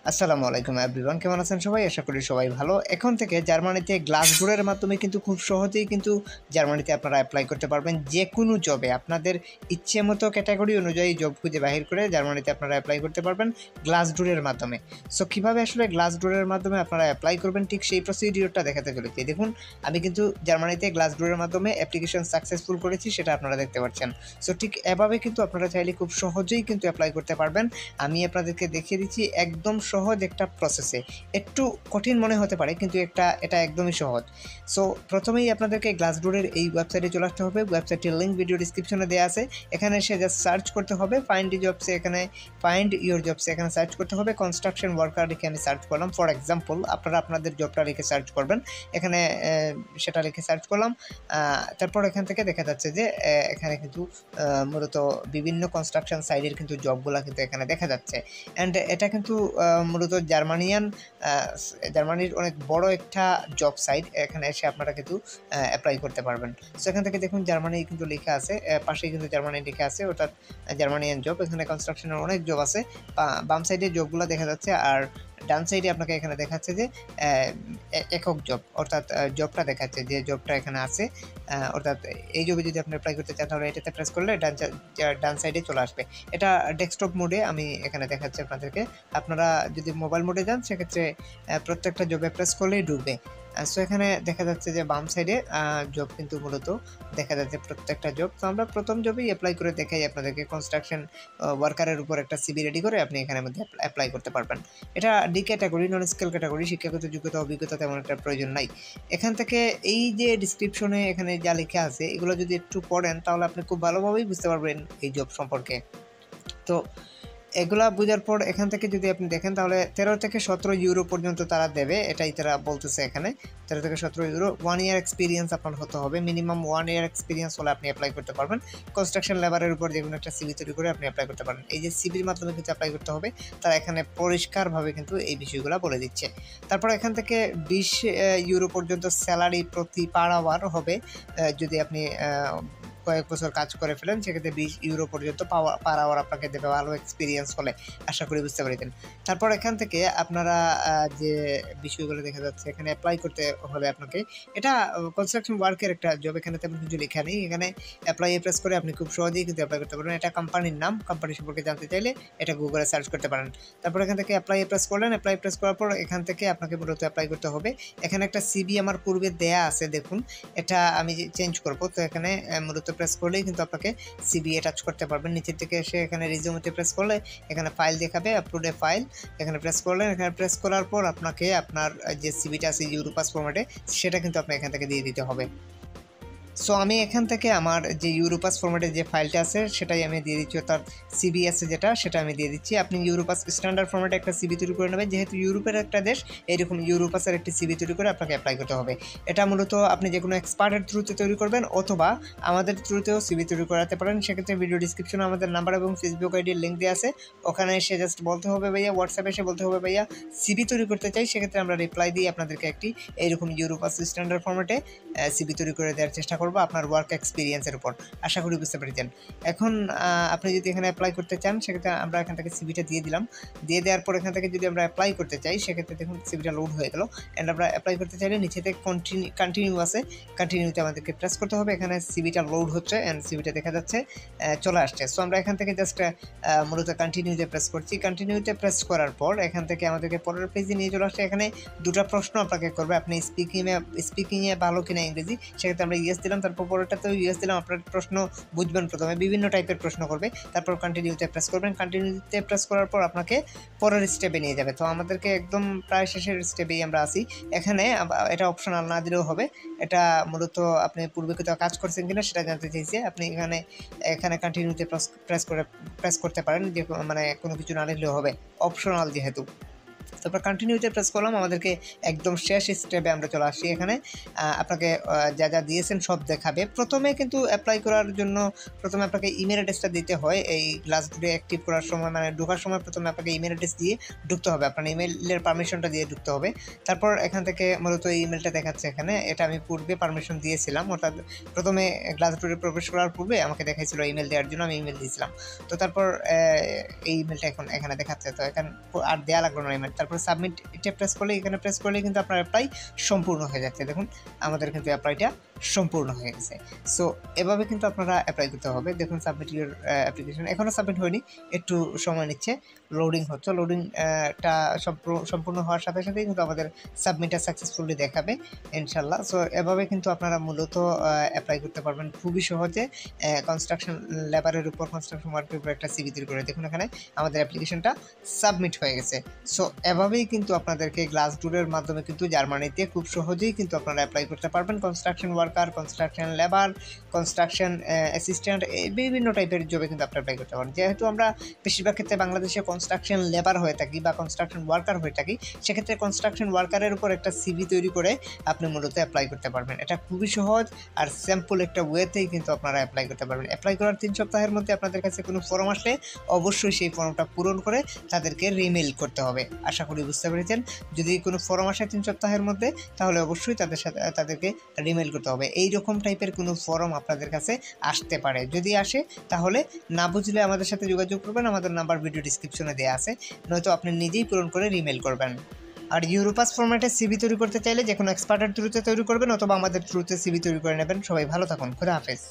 আসসালামু আলাইকুম এভরিওয়ান, কেমন আছেন সবাই? আশা করি সবাই ভালো। এখন থেকে জার্মানিতে গ্লাসডোরের মাধ্যমে কিন্তু খুব সহজেই কিন্তু জার্মানিতে আপনারা এপ্লাই করতে পারবেন যেকোনো জবে। আপনাদের ইচ্ছেমতো ক্যাটাগরি অনুযায়ী জব খুঁজে বাহির করে জার্মানিতে আপনারা এপ্লাই করতে পারবেন গ্লাসডোরের মাধ্যমে। সো কীভাবে আসলে গ্লাসডোরের মাধ্যমে আপনারা এপ্লাই করবেন ঠিক সেই প্রসিডিওরটা দেখাতে চলেছি। দেখুন, আমি কিন্তু জার্মানিতে গ্লাসডোরের মাধ্যমে অ্যাপ্লিকেশন সাকসেসফুল করেছি, সেটা আপনারা দেখতে পাচ্ছেন। সো ঠিক এভাবে কিন্তু আপনারা চাইলে খুব সহজেই কিন্তু অ্যাপ্লাই করতে পারবেন। আমি আপনাদেরকে দেখিয়ে দিচ্ছি একদম সহজ একটা প্রসেসে। একটু কঠিন মনে হতে পারে কিন্তু এটা একদমই সহজ। সো প্রথমেই আপনাদেরকে গ্লাসডোরের এই ওয়েবসাইটে চলে আসতে হবে। ওয়েবসাইটের লিঙ্ক ভিডিও ডিসক্রিপশনে দেওয়া আছে। এখানে এসে জাস্ট সার্চ করতে হবে ফাইন্ড জবসে, এখানে ফাইন্ড ইউর জবসে এখানে সার্চ করতে হবে। কনস্ট্রাকশন ওয়ার্কার লিখে আমি সার্চ করলাম। ফর এক্সাম্পল আপনারা আপনাদের জবটা লিখে সার্চ করবেন। এখানে সেটা লিখে সার্চ করলাম। তারপর এখান থেকে দেখা যাচ্ছে যে এখানে কিন্তু মূলত বিভিন্ন কনস্ট্রাকশন সাইটের কিন্তু জবগুলো কিন্তু এখানে দেখা যাচ্ছে। অ্যান্ড এটা কিন্তু মূলত জার্মানির অনেক বড় একটা জব সাইট। এখানে এসে আপনারা কিন্তু অ্যাপ্লাই করতে পারবেন। সো এখান থেকে দেখুন জার্মানি কিন্তু লেখা আছে, পাশেই কিন্তু জার্মানি লেখা আছে, অর্থাৎ জার্মানিয়ান জব। এখানে কনস্ট্রাকশনের অনেক জব আছে। বাম সাইডে জবগুলো দেখা যাচ্ছে, আর ডান সাইডে আপনাকে এখানে দেখাচ্ছে যে একক জব, অর্থাৎ জবটা দেখাচ্ছে যে জবটা এখানে আছে। অর্থাৎ এই জবে যদি আপনি অ্যাপ্লাই করতে চান তাহলে এটাতে প্রেস করলে ডান সাইডে চলে আসবে। এটা ডেস্কটপ মোডে আমি এখানে দেখাচ্ছি আপনাদেরকে। আপনারা যদি মোবাইল মোডে যান সেক্ষেত্রে প্রত্যেকটা জবে প্রেস করলেই ঢুকবে। সো এখানে দেখা যাচ্ছে যে বাম সাইডে জব কিন্তু মূলত দেখা যাচ্ছে প্রত্যেকটা জব। তো আমরা প্রথম জবেই অ্যাপ্লাই করে দেখাই আপনাদেরকে। কনস্ট্রাকশন ওয়ার্কারের উপর একটা সিভি রেডি করে আপনি এখানের মধ্যে অ্যাপ্লাই করতে পারবেন। এটা ডি ক্যাটাগরি, নন স্কেল ক্যাটাগরি। শিক্ষাগত যোগ্যতা অভিজ্ঞতা তেমন একটা প্রয়োজন নাই। এখান থেকে এই যে ডিসক্রিপশনে এখানে যা লেখা আছে এগুলো যদি একটু পড়েন তাহলে আপনি খুব ভালোভাবেই বুঝতে পারবেন এই জব সম্পর্কে। তো এগুলা বোঝার পর এখান থেকে যদি আপনি দেখেন তাহলে 13 থেকে 17 ইউরো পর্যন্ত তারা দেবে, এটাই তারা বলতেছে এখানে। 13 থেকে 17 ইউরো। 1 ইয়ার এক্সপিরিয়েন্স আপনার হতে হবে, মিনিমাম 1 ইয়ার এক্সপিরিয়েন্স হলে আপনি অ্যাপ্লাই করতে পারবেন। কনস্ট্রাকশন লেবারের উপর যে কোনো একটা সিভি তৈরি করে আপনি অ্যাপ্লাই করতে পারেন। এই যে সিভির মাধ্যমে কিন্তু অ্যাপ্লাই করতে হবে, তারা এখানে পরিষ্কারভাবে কিন্তু এই বিষয়গুলো বলে দিচ্ছে। তারপর এখান থেকে 20 ইউরো পর্যন্ত স্যালারি প্রতি পার আওয়ার হবে। যদি আপনি কয়েক বছর কাজ করে ফেলেন সেক্ষেত্রে 20 ইউরো পর্যন্ত পার আওয়ার আপনাকে দেবে, ভালো এক্সপিরিয়েন্স হলে। আশা করি বুঝতে পেরেছেন। তারপর এখান থেকে আপনারা যে বিষয়গুলো দেখা যাচ্ছে এখানে অ্যাপ্লাই করতে হবে আপনাকে। এটা কনস্ট্রাকশন ওয়ার্কের একটা জব, এখানে তেমন কিছু লেখা নেই। এখানে অ্যাপ্লাই প্রেস করে আপনি খুব সহজেই কিন্তু অ্যাপ্লাই করতে পারবেন। এটা কোম্পানির নাম, কোম্পানি সম্পর্কে জানতে চাইলে এটা গুগলে সার্চ করতে পারেন। তারপর এখান থেকে অ্যাপ্লাই প্রেস করলেন। অ্যাপ্লাই প্রেস করার পর এখান থেকে আপনাকে মূলত অ্যাপ্লাই করতে হবে। এখানে একটা সিভি আমার পূর্বে দেয়া আছে, দেখুন। এটা আমি চেঞ্জ করব। তো এখানে মূলত প্রেস করলেই কিন্তু আপনাকে সিভি অ্যাটাচ করতে পারবেন। নিচের থেকে এসে এখানে রিজিউমেতে প্রেস করলে এখানে ফাইল দেখাবে, আপলোডে ফাইল। এখানে প্রেস করলেন। এখানে প্রেস করার পর আপনাকে আপনার যে সিভিটা আছে ইউরোপাস ফরম্যাটে সেটা কিন্তু আপনি এখান থেকে দিয়ে দিতে হবে। সো আমি এখান থেকে আমার যে ইউরোপাস ফরম্যাটের যে ফাইলটা আছে সেটাই আমি দিয়ে দিচ্ছি, অর্থাৎ সিভি আছে যেটা সেটা আমি দিয়ে দিচ্ছি। আপনি ইউরোপাস স্ট্যান্ডার্ড ফরম্যাটে একটা সিভি তৈরি করে নেবেন, যেহেতু ইউরোপের একটা দেশ। এইরকম ইউরোপাসের একটি সিভি তৈরি করে আপনাকে অ্যাপ্লাই করতে হবে। এটা মূলত আপনি যে কোনো এক্সপার্টের থ্রুতে তৈরি করবেন অথবা আমাদের থ্রুতেও সিভি তৈরি করাতে পারেন। সেক্ষেত্রে ভিডিও ডিসক্রিপশনে আমাদের নাম্বার এবং ফেসবুক আইডির লিঙ্ক দেওয়া আছে। ওখানে এসে জাস্ট বলতে হবে ভাইয়া, হোয়াটসঅ্যাপে এসে বলতে হবে ভাইয়া সিভি তৈরি করতে চাই। সেক্ষেত্রে আমরা রিপ্লাই দিয়ে আপনাদেরকে একটি এইরকম ইউরোপাস স্ট্যান্ডার্ড ফরম্যাটে সিভি তৈরি করে দেওয়ার চেষ্টা করবো আপনার ওয়ার্ক এক্সপিরিয়েন্সের উপর। আশা করি বুঝতে পেরেছেন। এখন আপনি যদি এখানে অ্যাপ্লাই করতে চান সেক্ষেত্রে আমরা এখান থেকে সিভিটা দিয়ে দিলাম। দিয়ে দেওয়ার পর এখান থেকে যদি আমরা অ্যাপ্লাই করতে চাই সেক্ষেত্রে দেখুন সিভিটা লোড হয়ে গেল। অ্যান্ড আমরা অ্যাপ্লাই করতে চাইলে নিচে থেকে কন্টিনিউ আছে, কন্টিনিউতে আমাদেরকে প্রেস করতে হবে। এখানে সিভিটা লোড হচ্ছে অ্যান্ড সিভিটা দেখা যাচ্ছে চলে আসছে। সো আমরা এখান থেকে জাস্ট মূলত কন্টিনিউতে প্রেস করছি। কন্টিনিউতে প্রেস করার পর এখান থেকে আমাদেরকে পরের পেজে নিয়ে চলে আসছে। এখানে দুটো প্রশ্ন আপনাকে করবে, আপনি স্পিকিংয়ে ভালো কিনা ইংরেজি। সেক্ষেত্রে আমরা ইয়েস দিলাম, তারপর পরেরটাতেও ইয়েস দিলাম। আপনার প্রশ্ন বুঝবেন প্রথমে, বিভিন্ন টাইপের প্রশ্ন করবে। তারপর কন্টিনিউতে প্রেস করবেন। কন্টিনিউতে প্রেস করার পর আপনাকে পরের স্টেপে নিয়ে যাবে। তো আমাদেরকে একদম প্রায় শেষের স্টেপেই আমরা আসি। এখানে এটা অপশনাল না দিলেও হবে। এটা মূলত আপনি পূর্বে কোথাও কাজ করছেন কিনা সেটা জানতে চাইছে। আপনি এখানে কন্টিনিউতে প্রেস করতে পারেন, যে মানে কোনো কিছু না লিখলেও হবে, অপশনাল যেহেতু। তারপর কন্টিনিউতে প্রেস করলাম, আমাদেরকে একদম শেষ স্টেপে আমরা চলে আসছি। এখানে আপনাকে যা যা দিয়েছেন সব দেখাবে। প্রথমে কিন্তু অ্যাপ্লাই করার জন্য প্রথমে আপনাকে ইমেল অ্যাড্রেসটা দিতে হয়। এই গ্লাসডোরে অ্যাক্টিভ করার সময় মানে ঢোকার সময় প্রথমে আপনাকে ইমেল অ্যাড্রেস দিয়ে ঢুকতে হবে, আপনার ইমেলের পারমিশনটা দিয়ে ঢুকতে হবে। তারপর এখান থেকে মূলত এই ইমেলটা দেখাচ্ছে এখানে, এটা আমি পূর্বে পারমিশন দিয়েছিলাম, অর্থাৎ প্রথমে গ্লাসডোরে প্রবেশ করার পূর্বে আমাকে দেখাইছিল ইমেল দেওয়ার জন্য, আমি ইমেল দিয়েছিলাম। তো তারপর এই ইমেলটা এখন এখানে দেখাচ্ছে, তো এখানে আর দেওয়া লাগলো না ইমেল। তারপর সাবমিট এটা প্রেস করলে, এখানে প্রেস করলে কিন্তু আপনার অ্যাপ্লাই সম্পূর্ণ হয়ে যাচ্ছে। দেখুন আমাদের কিন্তু অ্যাপ্লাইটা সম্পূর্ণ হয়ে গেছে। সো এভাবে কিন্তু আপনারা অ্যাপ্লাই করতে হবে। দেখুন সাবমিট ইউর অ্যাপ্লিকেশন এখনও সাবমিট হয়নি, একটু সময় নিচ্ছে, লোডিং হচ্ছে। লোডিংটা সম্পূর্ণ হওয়ার সাথে সাথেই কিন্তু আমাদের সাবমিটটা সাকসেসফুলি দেখাবে ইনশাল্লাহ। সো এভাবে কিন্তু আপনারা মূলত অ্যাপ্লাই করতে পারবেন খুবই সহজে। কনস্ট্রাকশন লেবারের উপর, কনস্ট্রাকশন ওয়ার্কের উপর একটা সিভি তৈরি করে দেখুন এখানে আমাদের অ্যাপ্লিকেশনটা সাবমিট হয়ে গেছে। সো এভাবেই কিন্তু আপনাদেরকে গ্লাসডোরের মাধ্যমে কিন্তু জার্মানিতে খুব সহজেই কিন্তু আপনারা অ্যাপ্লাই করতে পারবেন। Construction worker, construction labour, construction assistant, বিভিন্ন টাইপের জবে কিন্তু আপনি অ্যাপ্লাই করতে পারেন। যেহেতু আমরা বেশিরভাগ ক্ষেত্রে বাংলাদেশে কনস্ট্রাকশন লেবার হয়ে থাকি বা কনস্ট্রাকশন ওয়ার্কার হয়ে থাকি, সেক্ষেত্রে কনস্ট্রাকশন ওয়ার্কারের উপর একটা সিভি তৈরি করে আপনি মূলত অ্যাপ্লাই করতে পারবেন। এটা খুবই সহজ আর সিম্পল একটা ওয়েতেই কিন্তু আপনারা অ্যাপ্লাই করতে পারবেন। অ্যাপ্লাই করার 3 সপ্তাহের মধ্যে আপনাদের কাছে কোনো ফর্ম আসলে অবশ্যই সেই ফর্মটা পূরণ করে তাদেরকে রিমেইল করতে হবে। আশা করি বুঝতে পেরেছেন। যদি কোনো ফর্ম আসে 3 সপ্তাহের মধ্যে, তাহলে অবশ্যই তাদেরকে রিমেইল করতে হবে। এই রকম টাইপের কোনো ফর্ম আপনাদের কাছে আসতে পারে। যদি আসে তাহলে না বুঝলে আমাদের সাথে যোগাযোগ করবেন, আমাদের নাম্বার ভিডিও ডিসক্রিপশনে দেওয়া আছে, নয়তো আপনি নিজেই পূরণ করে রিমেইল করবেন। আর ইউরোপাস ফরম্যাটে সিভি তৈরি করতে চাইলে যে কোনো এক্সপার্টের থ্রুতে তৈরি করবেন অথবা আমাদের থ্রুতে সিভি তৈরি করে নেবেন। সবাই ভালো থাকুন, খোদা হাফেজ।